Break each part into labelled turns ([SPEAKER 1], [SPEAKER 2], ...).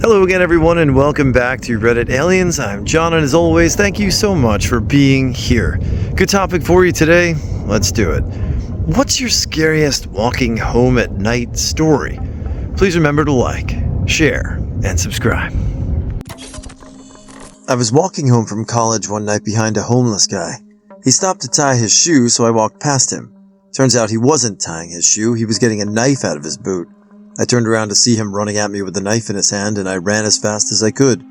[SPEAKER 1] Hello again, everyone, and welcome back to Reddit Aliens. I'm John, and as always, thank you so much for being here. Good topic for you today. Let's do it. What's your scariest walking home at night story? Please remember to like, share, and subscribe. I was walking home from college one night behind a homeless guy. He stopped to tie his shoe, so I walked past him. Turns out he wasn't tying his shoe, he was getting a knife out of his boot. I turned around to see him running at me with the knife in his hand, and I ran as fast as I could.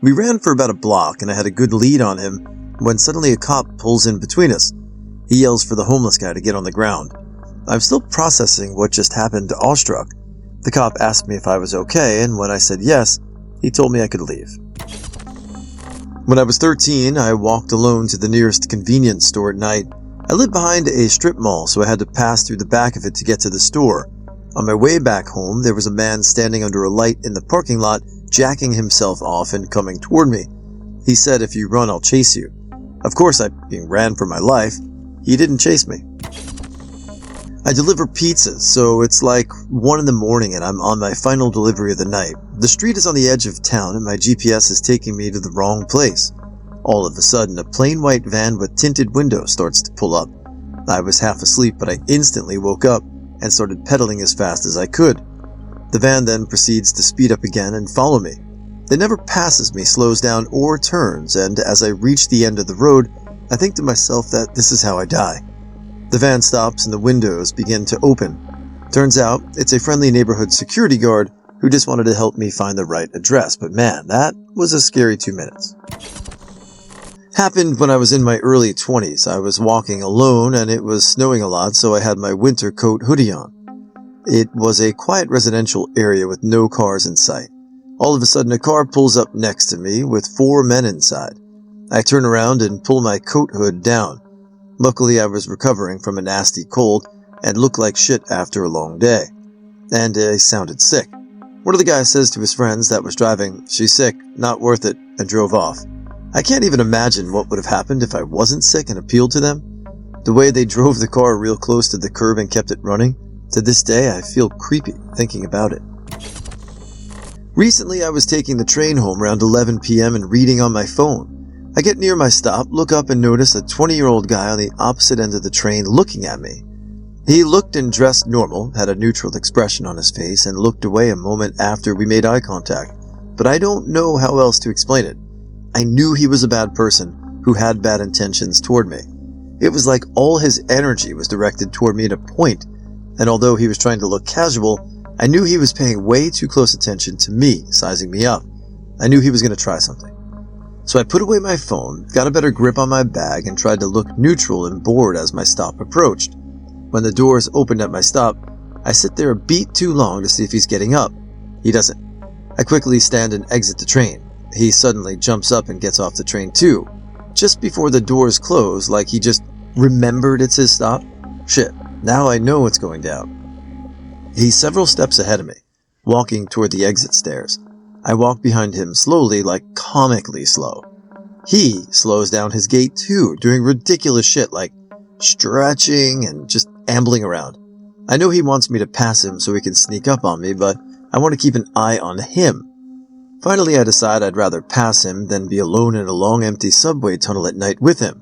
[SPEAKER 1] We ran for about a block, and I had a good lead on him, when suddenly a cop pulls in between us. He yells for the homeless guy to get on the ground. I'm still processing what just happened, awestruck. The cop asked me if I was okay, and when I said yes, he told me I could leave. When I was 13, I walked alone to the nearest convenience store at night. I lived behind a strip mall, so I had to pass through the back of it to get to the store. On my way back home, there was a man standing under a light in the parking lot, jacking himself off and coming toward me. He said, "If you run, I'll chase you." Of course, I ran for my life. He didn't chase me. I deliver pizzas, so it's like 1 a.m. and I'm on my final delivery of the night. The street is on the edge of town and my GPS is taking me to the wrong place. All of a sudden, a plain white van with tinted windows starts to pull up. I was half asleep, but I instantly woke up and started pedaling as fast as I could. The van then proceeds to speed up again and follow me. It never passes me, slows down, or turns, and as I reach the end of the road, I think to myself that this is how I die. The van stops and the windows begin to open. Turns out, it's a friendly neighborhood security guard who just wanted to help me find the right address, but man, that was a scary 2 minutes. Happened when I was in my early 20s. I was walking alone and it was snowing a lot, so I had my winter coat hoodie on. It was a quiet residential area with no cars in sight. All of a sudden, a car pulls up next to me with 4 men inside. I turn around and pull my coat hood down. Luckily, I was recovering from a nasty cold and looked like shit after a long day. And I sounded sick. One of the guys says to his friends that was driving, "She's sick, not worth it," and drove off. I can't even imagine what would have happened if I wasn't sick and appealed to them. The way they drove the car real close to the curb and kept it running, to this day I feel creepy thinking about it. Recently I was taking the train home around 11 p.m. and reading on my phone. I get near my stop, look up and notice a 20-year-old guy on the opposite end of the train looking at me. He looked and dressed normal, had a neutral expression on his face, and looked away a moment after we made eye contact, but I don't know how else to explain it. I knew he was a bad person who had bad intentions toward me. It was like all his energy was directed toward me at a point, and although he was trying to look casual, I knew he was paying way too close attention to me, sizing me up. I knew he was going to try something. So I put away my phone, got a better grip on my bag, and tried to look neutral and bored as my stop approached. When the doors opened at my stop, I sit there a beat too long to see if he's getting up. He doesn't. I quickly stand and exit the train. He suddenly jumps up and gets off the train too, just before the doors close, like he just remembered it's his stop. Shit, now I know what's going down. He's several steps ahead of me, walking toward the exit stairs. I walk behind him slowly, like comically slow. He slows down his gait too, doing ridiculous shit like stretching and just ambling around. I know he wants me to pass him so he can sneak up on me, but I want to keep an eye on him. Finally, I decide I'd rather pass him than be alone in a long empty subway tunnel at night with him.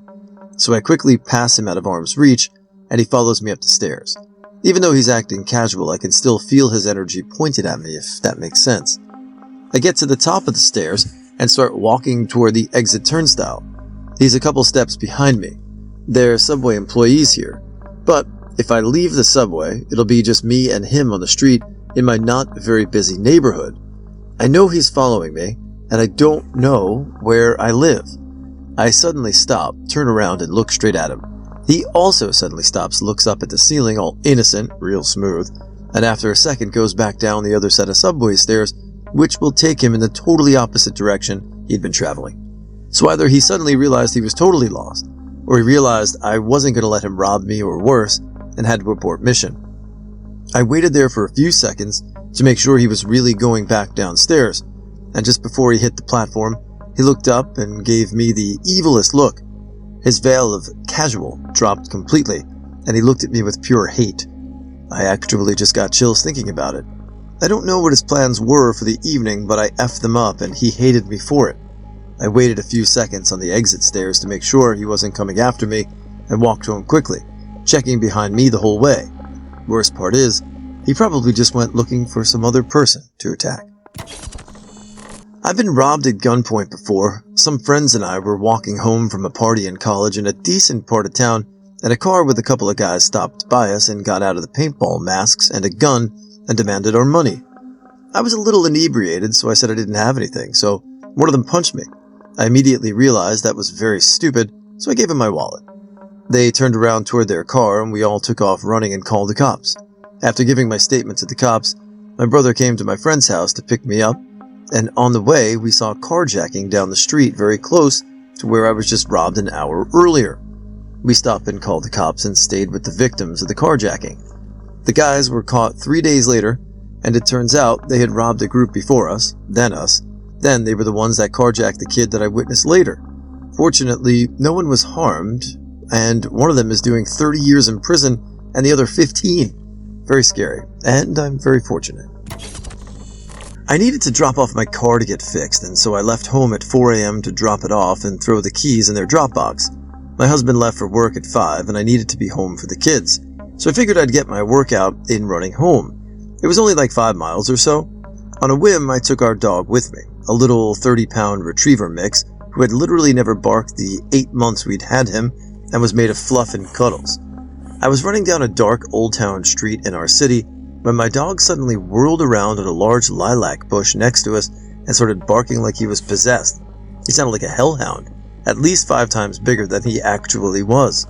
[SPEAKER 1] So I quickly pass him out of arm's reach, and he follows me up the stairs. Even though he's acting casual, I can still feel his energy pointed at me, if that makes sense. I get to the top of the stairs and start walking toward the exit turnstile. He's a couple steps behind me. There are subway employees here. But if I leave the subway, it'll be just me and him on the street in my not very busy neighborhood. I know he's following me, and I don't know where I live. I suddenly stop, turn around, and look straight at him. He also suddenly stops, looks up at the ceiling, all innocent, real smooth, and after a second goes back down the other set of subway stairs, which will take him in the totally opposite direction he'd been traveling. So either he suddenly realized he was totally lost, or he realized I wasn't going to let him rob me or worse, and had to abort mission. I waited there for a few seconds to make sure he was really going back downstairs, and just before he hit the platform, he looked up and gave me the evilest look. His veil of casual dropped completely, and he looked at me with pure hate. I actually just got chills thinking about it. I don't know what his plans were for the evening, but I effed them up and he hated me for it. I waited a few seconds on the exit stairs to make sure he wasn't coming after me and walked home quickly, checking behind me the whole way. Worst part is, he probably just went looking for some other person to attack. I've been robbed at gunpoint before. Some friends and I were walking home from a party in college in a decent part of town, and a car with a couple of guys stopped by us and got out of the paintball masks and a gun and demanded our money. I was a little inebriated, so I said I didn't have anything, so one of them punched me. I immediately realized that was very stupid, so I gave him my wallet. They turned around toward their car, and we all took off running and called the cops. After giving my statement to the cops, my brother came to my friend's house to pick me up, and on the way, we saw carjacking down the street very close to where I was just robbed an hour earlier. We stopped and called the cops and stayed with the victims of the carjacking. The guys were caught 3 days later, and it turns out they had robbed a group before us. Then they were the ones that carjacked the kid that I witnessed later. Fortunately, no one was harmed, and one of them is doing 30 years in prison and the other 15. Very scary, and I'm very fortunate. I needed to drop off my car to get fixed, and so I left home at 4 a.m. to drop it off and throw the keys in their drop box. My husband left for work at 5, and I needed to be home for the kids, so I figured I'd get my workout in running home. It was only like 5 miles or so. On a whim, I took our dog with me, a little 30-pound retriever mix who had literally never barked the 8 months we'd had him and was made of fluff and cuddles. I was running down a dark old town street in our city when my dog suddenly whirled around at a large lilac bush next to us and started barking like he was possessed. He sounded like a hellhound, at least 5 times bigger than he actually was.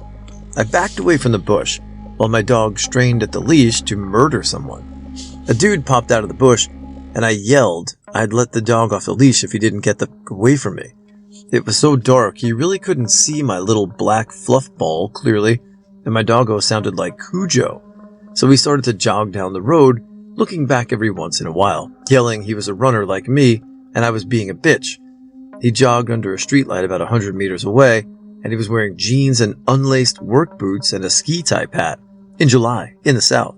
[SPEAKER 1] I backed away from the bush while my dog strained at the leash to murder someone. A dude popped out of the bush, and I yelled I'd let the dog off the leash if he didn't get away from me. It was so dark he really couldn't see my little black fluff ball clearly, and my doggo sounded like Cujo. So we started to jog down the road, looking back every once in a while, yelling he was a runner like me, and I was being a bitch. He jogged under a streetlight about 100 meters away, and he was wearing jeans and unlaced work boots and a ski-type hat, in July, in the South.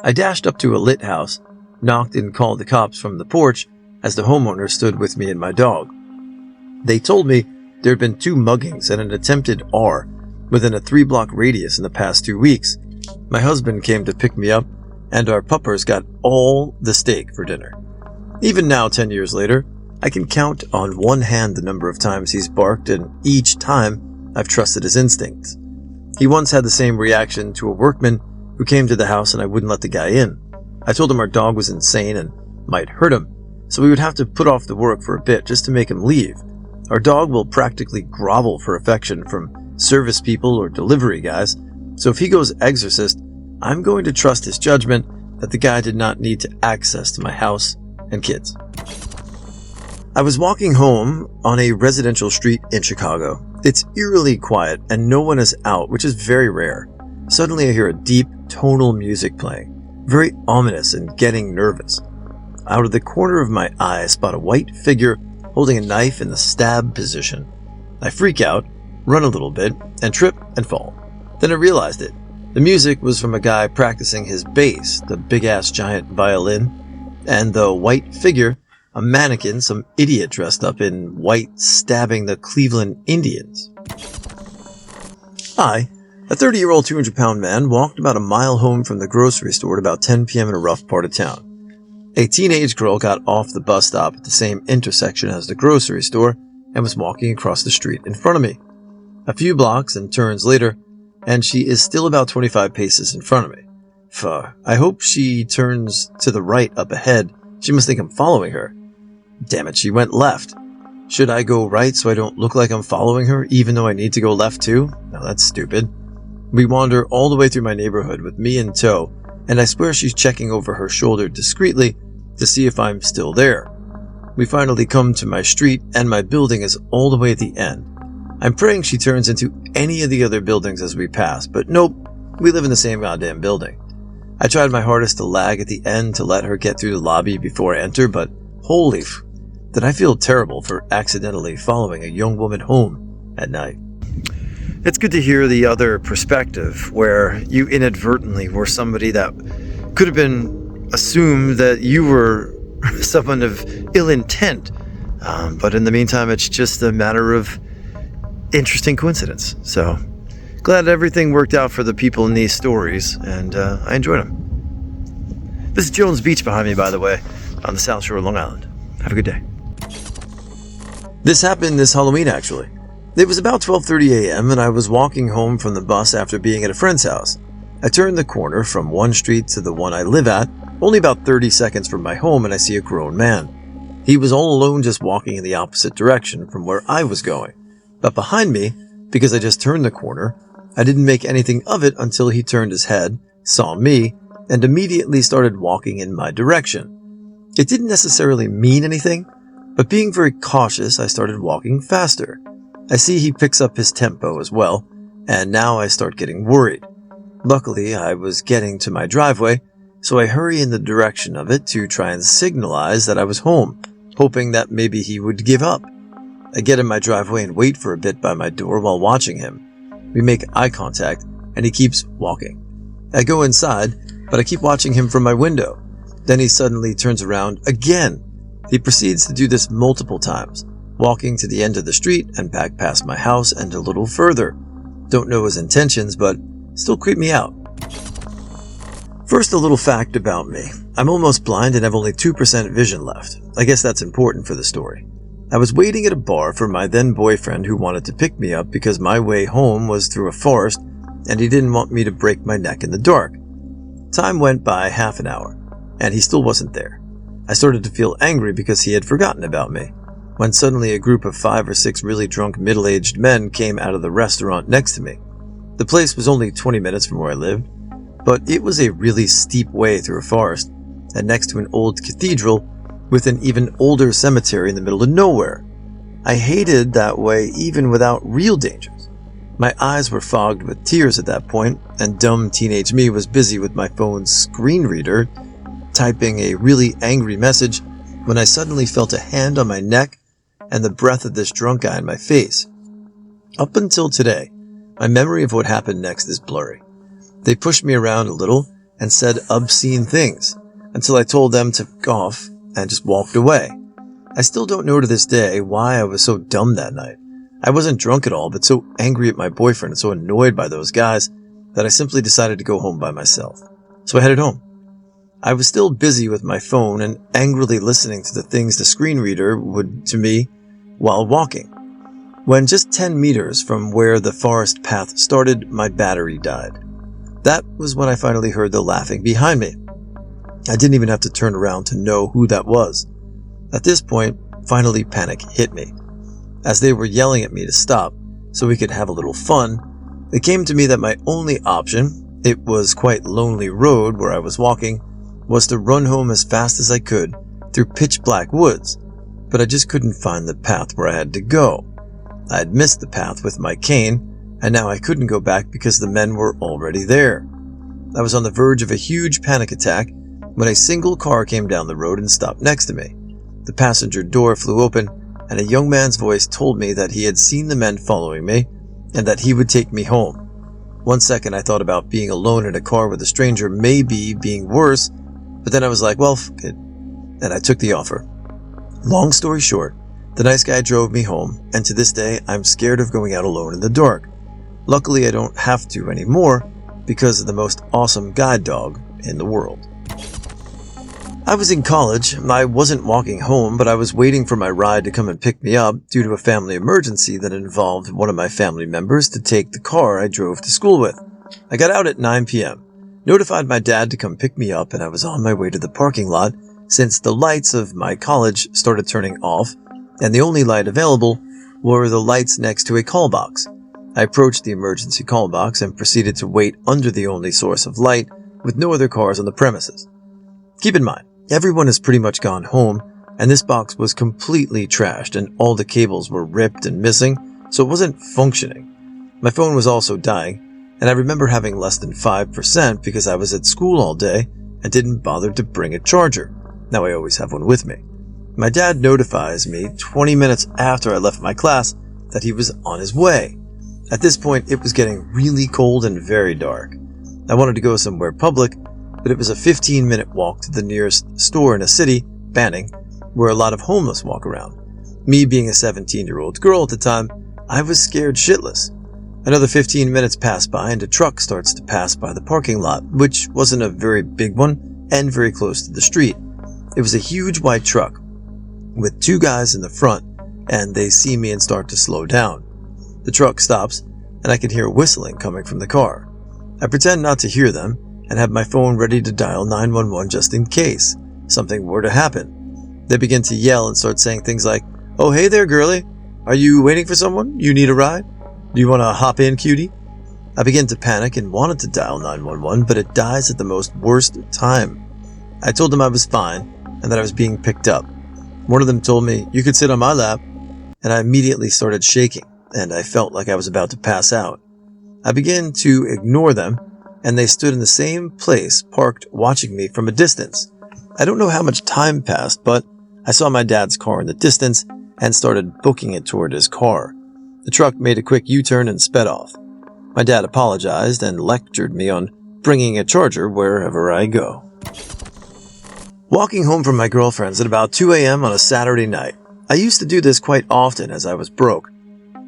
[SPEAKER 1] I dashed up to a lit house, knocked and called the cops from the porch as the homeowner stood with me and my dog. They told me there had been 2 muggings and an attempted R within a 3-block radius in the past 2 weeks. My husband came to pick me up, and our puppers got all the steak for dinner. Even now, 10 years later, I can count on one hand the number of times he's barked, and each time I've trusted his instincts. He once had the same reaction to a workman who came to the house and I wouldn't let the guy in. I told him our dog was insane and might hurt him, so we would have to put off the work for a bit just to make him leave. Our dog will practically grovel for affection from service people or delivery guys, so if he goes exorcist, I'm going to trust his judgment that the guy did not need to access to my house and kids. I was walking home on a residential street in Chicago. It's eerily quiet and no one is out, which is very rare. Suddenly I hear a deep, tonal music playing, very ominous and getting nervous. Out of the corner of my eye, I spot a white figure holding a knife in the stab position. I freak out, run a little bit, and trip and fall. Then I realized it. The music was from a guy practicing his bass, the big-ass giant violin, and the white figure, a mannequin, some idiot dressed up in white stabbing the Cleveland Indians. I, a 30-year-old 200-pound man, walked about a mile home from the grocery store at about 10 p.m. in a rough part of town. A teenage girl got off the bus stop at the same intersection as the grocery store and was walking across the street in front of me. A few blocks and turns later, and she is still about 25 paces in front of me. I hope she turns to the right up ahead. She must think I'm following her. Damn it, she went left. Should I go right so I don't look like I'm following her, even though I need to go left too? No, that's stupid. We wander all the way through my neighborhood with me in tow, and I swear she's checking over her shoulder discreetly to see if I'm still there. We finally come to my street, and my building is all the way at the end. I'm praying she turns into any of the other buildings as we pass, but nope, we live in the same goddamn building. I tried my hardest to lag at the end to let her get through the lobby before I enter, but did I feel terrible for accidentally following a young woman home at night. It's good to hear the other perspective, where you inadvertently were somebody that could have been assume that you were someone of ill intent. But in the meantime, it's just a matter of interesting coincidence. So glad everything worked out for the people in these stories, and I enjoyed them. This is Jones Beach behind me, by the way, on the South Shore of Long Island. Have a good day. This happened this Halloween, actually. It was about 12:30 a.m. and I was walking home from the bus after being at a friend's house. I turned the corner from one street to the one I live at, only about 30 seconds from my home, and I see a grown man. He was all alone, just walking in the opposite direction from where I was going. But behind me, because I just turned the corner, I didn't make anything of it until he turned his head, saw me, and immediately started walking in my direction. It didn't necessarily mean anything, but being very cautious, I started walking faster. I see he picks up his tempo as well, and now I start getting worried. Luckily, I was getting to my driveway, so I hurry in the direction of it to try and signalize that I was home, hoping that maybe he would give up. I get in my driveway and wait for a bit by my door while watching him. We make eye contact, and he keeps walking. I go inside, but I keep watching him from my window. Then he suddenly turns around again. He proceeds to do this multiple times, walking to the end of the street and back past my house and a little further. Don't know his intentions, but still creep me out. First, a little fact about me. I'm almost blind and have only 2% vision left. I guess that's important for the story. I was waiting at a bar for my then boyfriend who wanted to pick me up because my way home was through a forest and he didn't want me to break my neck in the dark. Time went by half an hour, and he still wasn't there. I started to feel angry because he had forgotten about me, when suddenly a group of 5 or 6 really drunk middle-aged men came out of the restaurant next to me. The place was only 20 minutes from where I lived, but it was a really steep way through a forest, and next to an old cathedral with an even older cemetery in the middle of nowhere. I hated that way even without real dangers. My eyes were fogged with tears at that point, and dumb teenage me was busy with my phone's screen reader, typing a really angry message, when I suddenly felt a hand on my neck and the breath of this drunk guy in my face. Up until today, my memory of what happened next is blurry. They pushed me around a little and said obscene things, until I told them to f*** off and just walked away. I still don't know to this day why I was so dumb that night. I wasn't drunk at all, but so angry at my boyfriend and so annoyed by those guys that I simply decided to go home by myself. So I headed home. I was still busy with my phone and angrily listening to the things the screen reader would to me while walking. When just 10 meters from where the forest path started, my battery died. That was when I finally heard the laughing behind me. I didn't even have to turn around to know who that was. At this point, finally panic hit me. As they were yelling at me to stop so we could have a little fun, it came to me that my only option, it was quite lonely road where I was walking, was to run home as fast as I could through pitch black woods, but I just couldn't find the path where I had to go. I had missed the path with my cane, and now I couldn't go back because the men were already there. I was on the verge of a huge panic attack when a single car came down the road and stopped next to me. The passenger door flew open, and a young man's voice told me that he had seen the men following me and that he would take me home. 1 second I thought about being alone in a car with a stranger maybe being worse, but then I was like, well, f*** it, and I took the offer. Long story short, the nice guy drove me home, and to this day I'm scared of going out alone in the dark. Luckily I don't have to anymore because of the most awesome guide dog in the world. I was in college. I wasn't walking home, but I was waiting for my ride to come and pick me up due to a family emergency that involved one of my family members to take the car I drove to school with. I got out at 9 p.m., notified my dad to come pick me up, and I was on my way to the parking lot since the lights of my college started turning off, and the only light available were the lights next to a call box. I approached the emergency call box and proceeded to wait under the only source of light with no other cars on the premises. Keep in mind, everyone has pretty much gone home, and this box was completely trashed and all the cables were ripped and missing, so it wasn't functioning. My phone was also dying, and I remember having less than 5% because I was at school all day and didn't bother to bring a charger. Now I always have one with me. My dad notifies me 20 minutes after I left my class that he was on his way. At this point, it was getting really cold and very dark. I wanted to go somewhere public, but it was a 15-minute walk to the nearest store in a city, Banning, where a lot of homeless walk around. Me being a 17-year-old girl at the time, I was scared shitless. Another 15 minutes pass by and a truck starts to pass by the parking lot, which wasn't a very big one and very close to the street. It was a huge white truck with two guys in the front, and they see me and start to slow down. The truck stops, and I can hear whistling coming from the car. I pretend not to hear them and have my phone ready to dial 911 just in case something were to happen. They begin to yell and start saying things like, "Oh, hey there, girlie. Are you waiting for someone? You need a ride? Do you want to hop in, cutie?" I begin to panic and wanted to dial 911, but it dies at the most worst time. I told them I was fine and that I was being picked up. One of them told me, "You could sit on my lap," and I immediately started shaking, and I felt like I was about to pass out. I began to ignore them, and they stood in the same place, parked, watching me from a distance. I don't know how much time passed, but I saw my dad's car in the distance and started booking it toward his car. The truck made a quick U-turn and sped off. My dad apologized and lectured me on bringing a charger wherever I go. Walking home from my girlfriend's at about 2 a.m. on a Saturday night. I used to do this quite often as I was broke.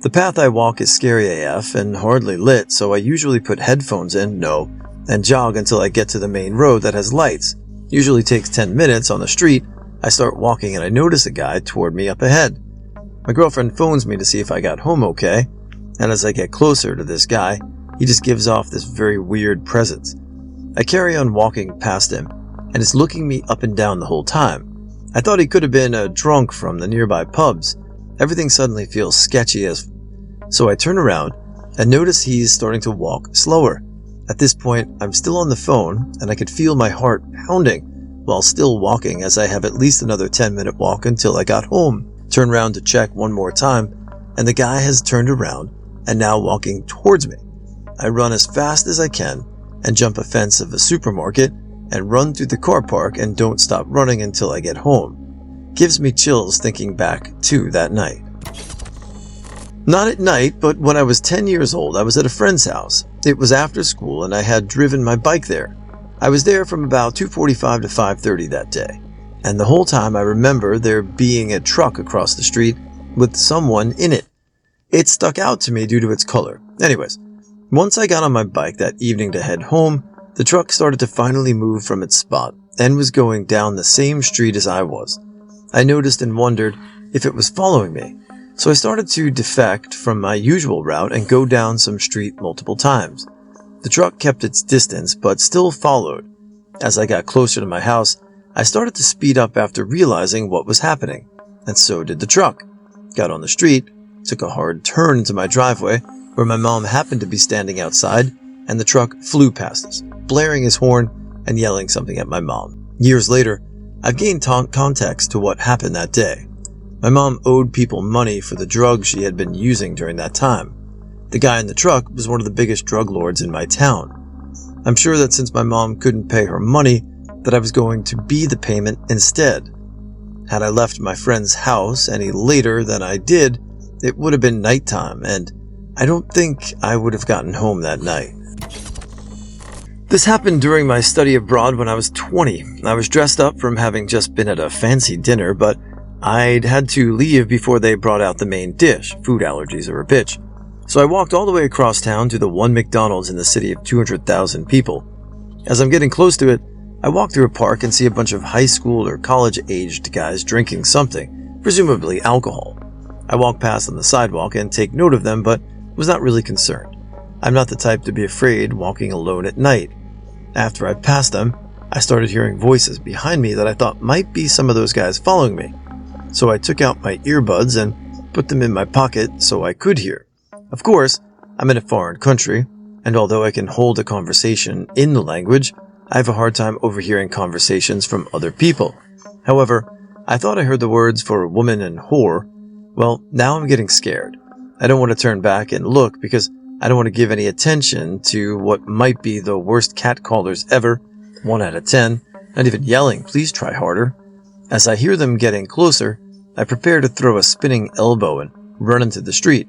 [SPEAKER 1] The path I walk is scary AF and hardly lit, so I usually put headphones in, and jog until I get to the main road that has lights. Usually takes 10 minutes on the street. I start walking and I notice a guy toward me up ahead. My girlfriend phones me to see if I got home okay, and as I get closer to this guy, he just gives off this very weird presence. I carry on walking past him, and is looking me up and down the whole time. I thought he could have been a drunk from the nearby pubs. Everything suddenly feels sketchy so I turn around and notice he's starting to walk slower. At this point, I'm still on the phone, and I could feel my heart pounding while still walking as I have at least another 10-minute walk until I got home. Turn around to check one more time, and the guy has turned around and now walking towards me. I run as fast as I can and jump a fence of a supermarket and run through the car park and don't stop running until I get home. Gives me chills thinking back to that night. Not at night, but when I was 10 years old, I was at a friend's house. It was after school and I had driven my bike there. I was there from about 2:45 to 5:30 that day. And the whole time I remember there being a truck across the street with someone in it. It stuck out to me due to its color. Anyways, once I got on my bike that evening to head home, the truck started to finally move from its spot and was going down the same street as I was. I noticed and wondered if it was following me, so I started to defect from my usual route and go down some street multiple times. The truck kept its distance but still followed. As I got closer to my house, I started to speed up after realizing what was happening, and so did the truck. Got on the street, took a hard turn into my driveway, where my mom happened to be standing outside, and the truck flew past us, blaring his horn and yelling something at my mom. Years later, I've gained context to what happened that day. My mom owed people money for the drugs she had been using during that time. The guy in the truck was one of the biggest drug lords in my town. I'm sure that since my mom couldn't pay her money, that I was going to be the payment instead. Had I left my friend's house any later than I did, it would have been nighttime, and I don't think I would have gotten home that night. This happened during my study abroad when I was 20. I was dressed up from having just been at a fancy dinner, but I'd had to leave before they brought out the main dish. Food allergies are a bitch. So I walked all the way across town to the one McDonald's in the city of 200,000 people. As I'm getting close to it, I walk through a park and see a bunch of high school or college-aged guys drinking something, presumably alcohol. I walk past on the sidewalk and take note of them, but was not really concerned. I'm not the type to be afraid walking alone at night. After I passed them, I started hearing voices behind me that I thought might be some of those guys following me. So I took out my earbuds and put them in my pocket so I could hear. Of course, I'm in a foreign country, and although I can hold a conversation in the language, I have a hard time overhearing conversations from other people. However, I thought I heard the words for woman and whore. Well, now I'm getting scared. I don't want to turn back and look because I don't want to give any attention to what might be the worst catcallers ever. 1 out of 10. Not even yelling, please try harder. As I hear them getting closer, I prepare to throw a spinning elbow and run into the street,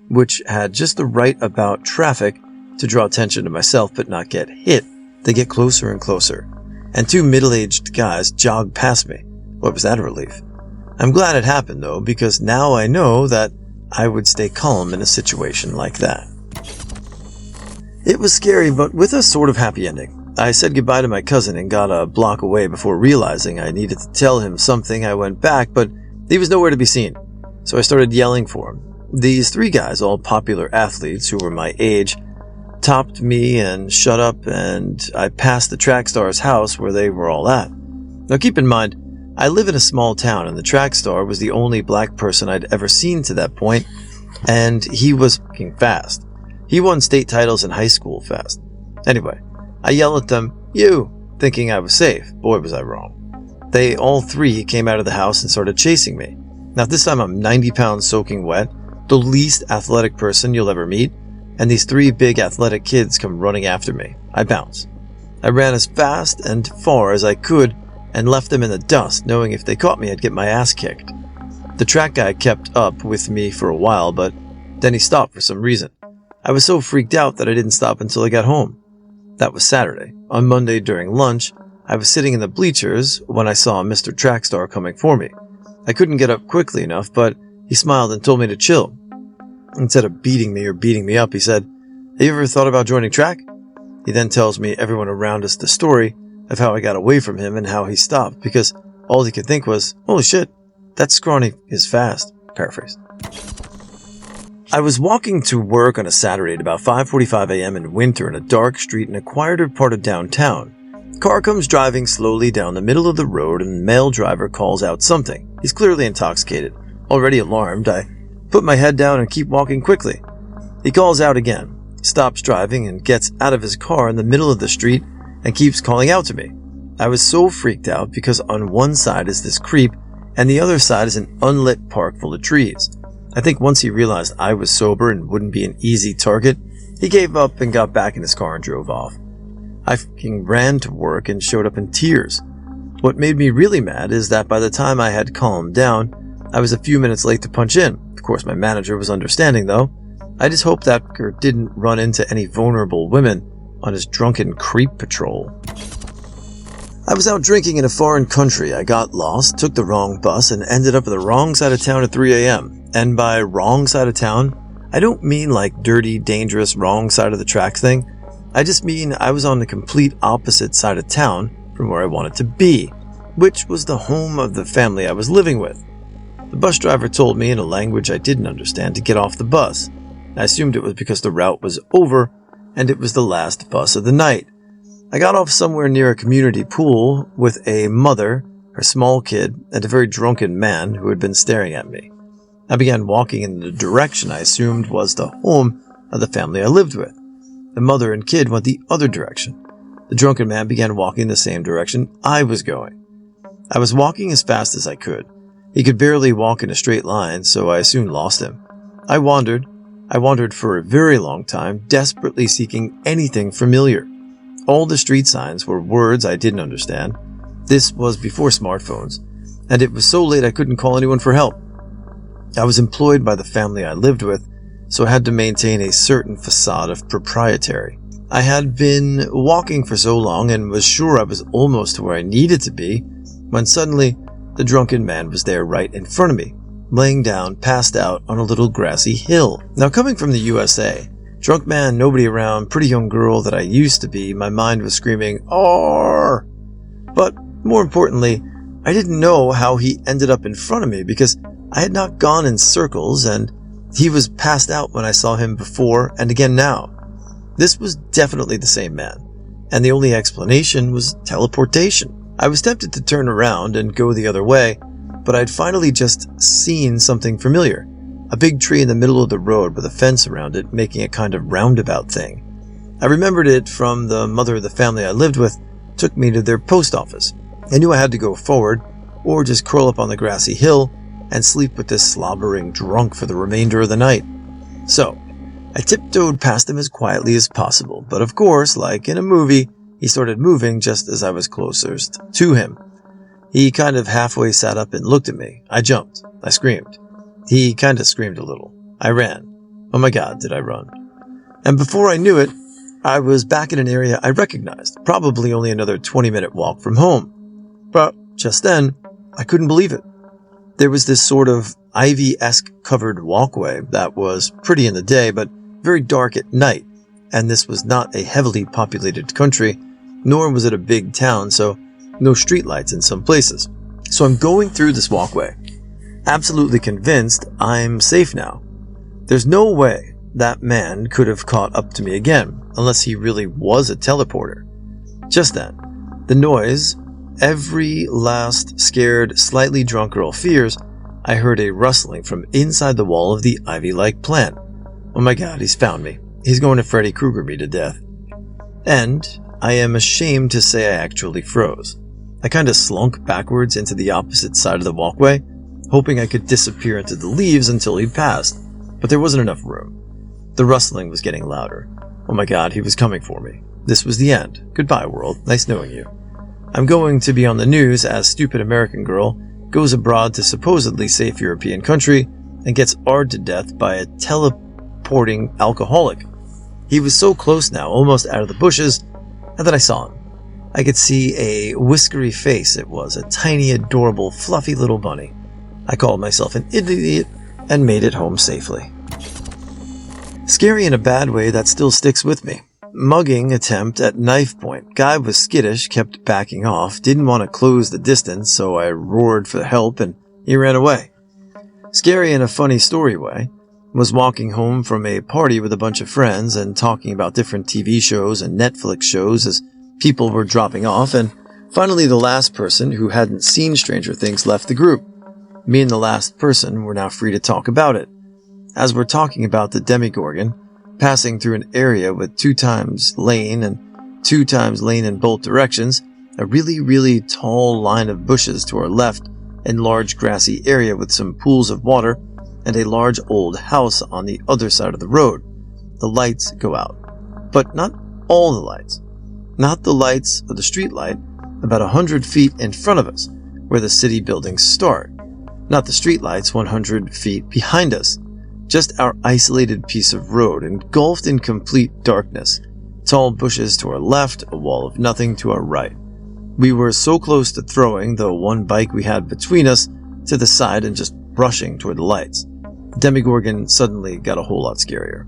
[SPEAKER 1] which had just the right about traffic to draw attention to myself but not get hit. They get closer and closer. and two middle-aged guys jogged past me. What was that a relief? I'm glad it happened, though, because now I know that I would stay calm in a situation like that. It was scary, but with a sort of happy ending. I said goodbye to my cousin and got a block away before realizing I needed to tell him something. I went back, but he was nowhere to be seen, so I started yelling for him. These three guys, all popular athletes who were my age, topped me and shut up, and I passed the track star's house where they were all at. Now keep in mind, I live in a small town, and the track star was the only black person I'd ever seen to that point, and he was fucking fast. He won state titles in high school fast. Anyway, I yelled at them, "You," thinking I was safe. Boy, was I wrong. They all three came out of the house and started chasing me. Now this time I'm 90 pounds soaking wet, the least athletic person you'll ever meet, and these three big athletic kids come running after me. I bounce. I ran as fast and far as I could and left them in the dust, knowing if they caught me I'd get my ass kicked. The track guy kept up with me for a while, but then he stopped for some reason. I was so freaked out that I didn't stop until I got home. That was Saturday. On Monday during lunch, I was sitting in the bleachers when I saw Mr. Trackstar coming for me. I couldn't get up quickly enough, but he smiled and told me to chill. Instead of beating me or beating me up, he said, "Have you ever thought about joining track?" He then tells me everyone around us the story of how I got away from him and how he stopped, because all he could think was, "Holy shit, that scrawny is fast." Paraphrase. I was walking to work on a Saturday at about 5:45 a.m. in winter in a dark street in a quieter part of downtown. A car comes driving slowly down the middle of the road and the male driver calls out something. He's clearly intoxicated. Already alarmed, I put my head down and keep walking quickly. He calls out again, stops driving, and gets out of his car in the middle of the street and keeps calling out to me. I was so freaked out because on one side is this creep and the other side is an unlit park full of trees. I think once he realized I was sober and wouldn't be an easy target, he gave up and got back in his car and drove off. I fucking ran to work and showed up in tears. What made me really mad is that by the time I had calmed down, I was a few minutes late to punch in. Of course, my manager was understanding, though. I just hoped that fucker didn't run into any vulnerable women on his drunken creep patrol. I was out drinking in a foreign country. I got lost, took the wrong bus, and ended up at the wrong side of town at 3 a.m. And by wrong side of town, I don't mean like dirty, dangerous, wrong side of the track thing. I just mean I was on the complete opposite side of town from where I wanted to be, which was the home of the family I was living with. The bus driver told me in a language I didn't understand to get off the bus. I assumed it was because the route was over and it was the last bus of the night. I got off somewhere near a community pool with a mother, her small kid, and a very drunken man who had been staring at me. I began walking in the direction I assumed was the home of the family I lived with. The mother and kid went the other direction. The drunken man began walking the same direction I was going. I was walking as fast as I could. He could barely walk in a straight line, so I soon lost him. I wandered for a very long time, desperately seeking anything familiar. All the street signs were words I didn't understand. This was before smartphones, and it was so late I couldn't call anyone for help. I was employed by the family I lived with, so I had to maintain a certain facade of proprietary. I had been walking for so long and was sure I was almost to where I needed to be, when suddenly the drunken man was there right in front of me, laying down, passed out on a little grassy hill. Now, coming from the USA, drunk man, nobody around, pretty young girl that I used to be, my mind was screaming, "Arr!" But more importantly, I didn't know how he ended up in front of me because I had not gone in circles and he was passed out when I saw him before and again now. This was definitely the same man, and the only explanation was teleportation. I was tempted to turn around and go the other way, but I'd finally just seen something familiar. A big tree in the middle of the road with a fence around it, making a kind of roundabout thing. I remembered it from the mother of the family I lived with took me to their post office. I knew I had to go forward, or just curl up on the grassy hill and sleep with this slobbering drunk for the remainder of the night. So, I tiptoed past him as quietly as possible, but of course, like in a movie, he started moving just as I was closest to him. He kind of halfway sat up and looked at me. I jumped. I screamed. He kind of screamed a little. I ran. Oh my God, did I run. And before I knew it, I was back in an area I recognized, probably only another 20-minute walk from home. But just then, I couldn't believe it. There was this sort of ivy-esque covered walkway that was pretty in the day, but very dark at night, and this was not a heavily populated country, nor was it a big town, so no streetlights in some places. So I'm going through this walkway, absolutely convinced I'm safe now. There's no way that man could have caught up to me again, unless he really was a teleporter. Just then, the noise every last scared, slightly drunk girl fears, I heard a rustling from inside the wall of the ivy-like plant. Oh my god, he's found me. He's going to Freddy Krueger me to death. And I am ashamed to say I actually froze. I kind of slunk backwards into the opposite side of the walkway, hoping I could disappear into the leaves until he passed, but there wasn't enough room. The rustling was getting louder. Oh my god, he was coming for me. This was the end. Goodbye, world. Nice knowing you. I'm going to be on the news as stupid American girl goes abroad to supposedly safe European country and gets AR'd to death by a teleporting alcoholic. He was so close now, almost out of the bushes, and then I saw him. I could see a whiskery face. It was a tiny, adorable, fluffy little bunny. I called myself an idiot and made it home safely. Scary in a bad way that still sticks with me. Mugging attempt at knife point. Guy was skittish, kept backing off, didn't want to close the distance, so I roared for help and he ran away. Scary in a funny story way. Was walking home from a party with a bunch of friends and talking about different TV shows and Netflix shows as people were dropping off, and finally the last person who hadn't seen Stranger Things left the group. Me and the last person were now free to talk about it. As we're talking about the Demogorgon, passing through an area with 2 times lane and 2 times lane in both directions, a really tall line of bushes to our left, and large grassy area with some pools of water, and a large old house on the other side of the road. The lights go out. But not all the lights. Not the lights of the street light about 100 feet in front of us, where the city buildings start. Not the street lights 100 feet behind us. Just our isolated piece of road, engulfed in complete darkness. Tall bushes to our left, a wall of nothing to our right. We were so close to throwing the one bike we had between us to the side and just rushing toward the lights. The Demogorgon suddenly got a whole lot scarier.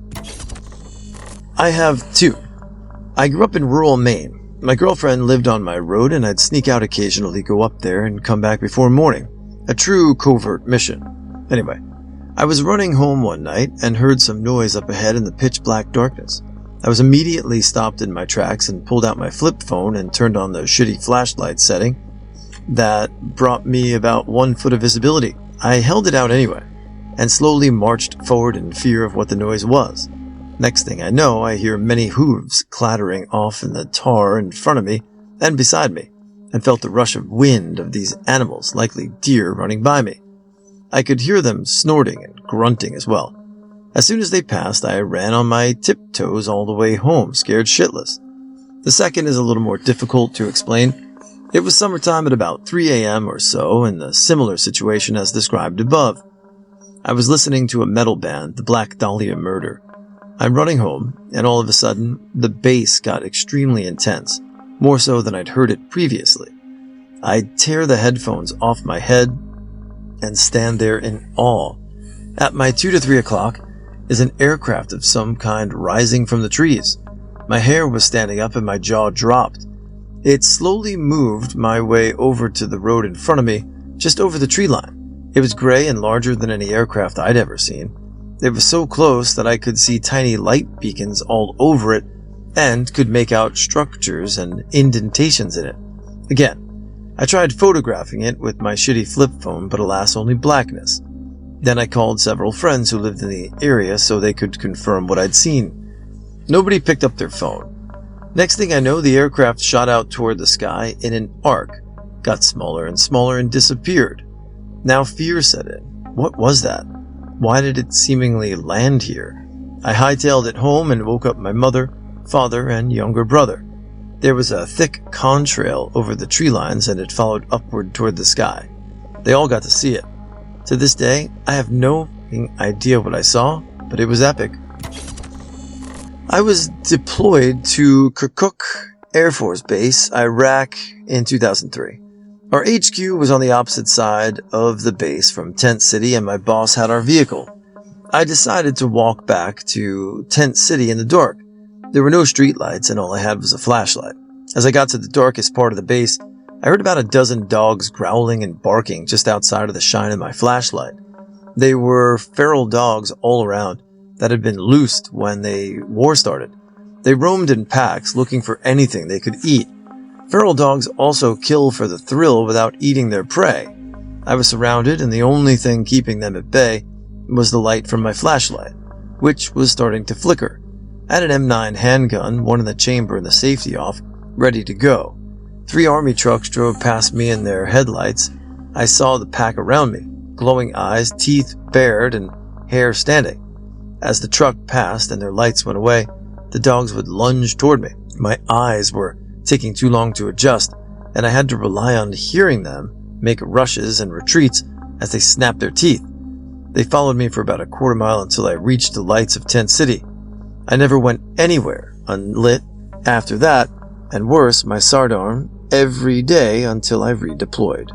[SPEAKER 1] I have 2. I grew up in rural Maine. My girlfriend lived on my road and I'd sneak out occasionally, go up there and come back before morning. A true covert mission. Anyway, I was running home one night and heard some noise up ahead in the pitch black darkness. I was immediately stopped in my tracks and pulled out my flip phone and turned on the shitty flashlight setting that brought me about 1 foot of visibility. I held it out anyway and slowly marched forward in fear of what the noise was. Next thing I know, I hear many hooves clattering off in the tar in front of me and beside me, and felt the rush of wind of these animals, likely deer, running by me. I could hear them snorting and grunting as well. As soon as they passed, I ran on my tiptoes all the way home, scared shitless. The second is a little more difficult to explain. It was summertime at about 3 a.m. or so, in a similar situation as described above. I was listening to a metal band, the Black Dahlia Murder. I'm running home, and all of a sudden, the bass got extremely intense, more so than I'd heard it previously. I'd tear the headphones off my head and stand there in awe. At my 2 to 3 o'clock is an aircraft of some kind rising from the trees. My hair was standing up and my jaw dropped. It slowly moved my way over to the road in front of me, just over the tree line. It was gray and larger than any aircraft I'd ever seen. It was so close that I could see tiny light beacons all over it and could make out structures and indentations in it. Again, I tried photographing it with my shitty flip phone, but alas, only blackness. Then I called several friends who lived in the area so they could confirm what I'd seen. Nobody picked up their phone. Next thing I know, the aircraft shot out toward the sky in an arc, got smaller and disappeared. Now fear set in. What was that? Why did it seemingly land here? I hightailed it home and woke up my mother, father, and younger brother. There was a thick contrail over the tree lines and it followed upward toward the sky. They all got to see it. To this day, I have no idea what I saw, but it was epic. I was deployed to Kirkuk Air Force Base, Iraq in 2003. Our HQ was on the opposite side of the base from Tent City, and my boss had our vehicle. I decided to walk back to Tent City in the dark. There were no streetlights, and all I had was a flashlight. As I got to the darkest part of the base, I heard about a dozen dogs growling and barking just outside of the shine of my flashlight. They were feral dogs all around that had been loosed when the war started. They roamed in packs looking for anything they could eat. Feral dogs also kill for the thrill without eating their prey. I was surrounded, and the only thing keeping them at bay was the light from my flashlight, which was starting to flicker. I had an M9 handgun, one in the chamber and the safety off, ready to go. 3 army trucks drove past me in their headlights. I saw the pack around me, glowing eyes, teeth bared, and hair standing. As the truck passed and their lights went away, the dogs would lunge toward me. My eyes were taking too long to adjust, and I had to rely on hearing them make rushes and retreats as they snapped their teeth. They followed me for about a quarter mile until I reached the lights of Tent City. I never went anywhere unlit after that, and worse, my sidearm every day until I redeployed.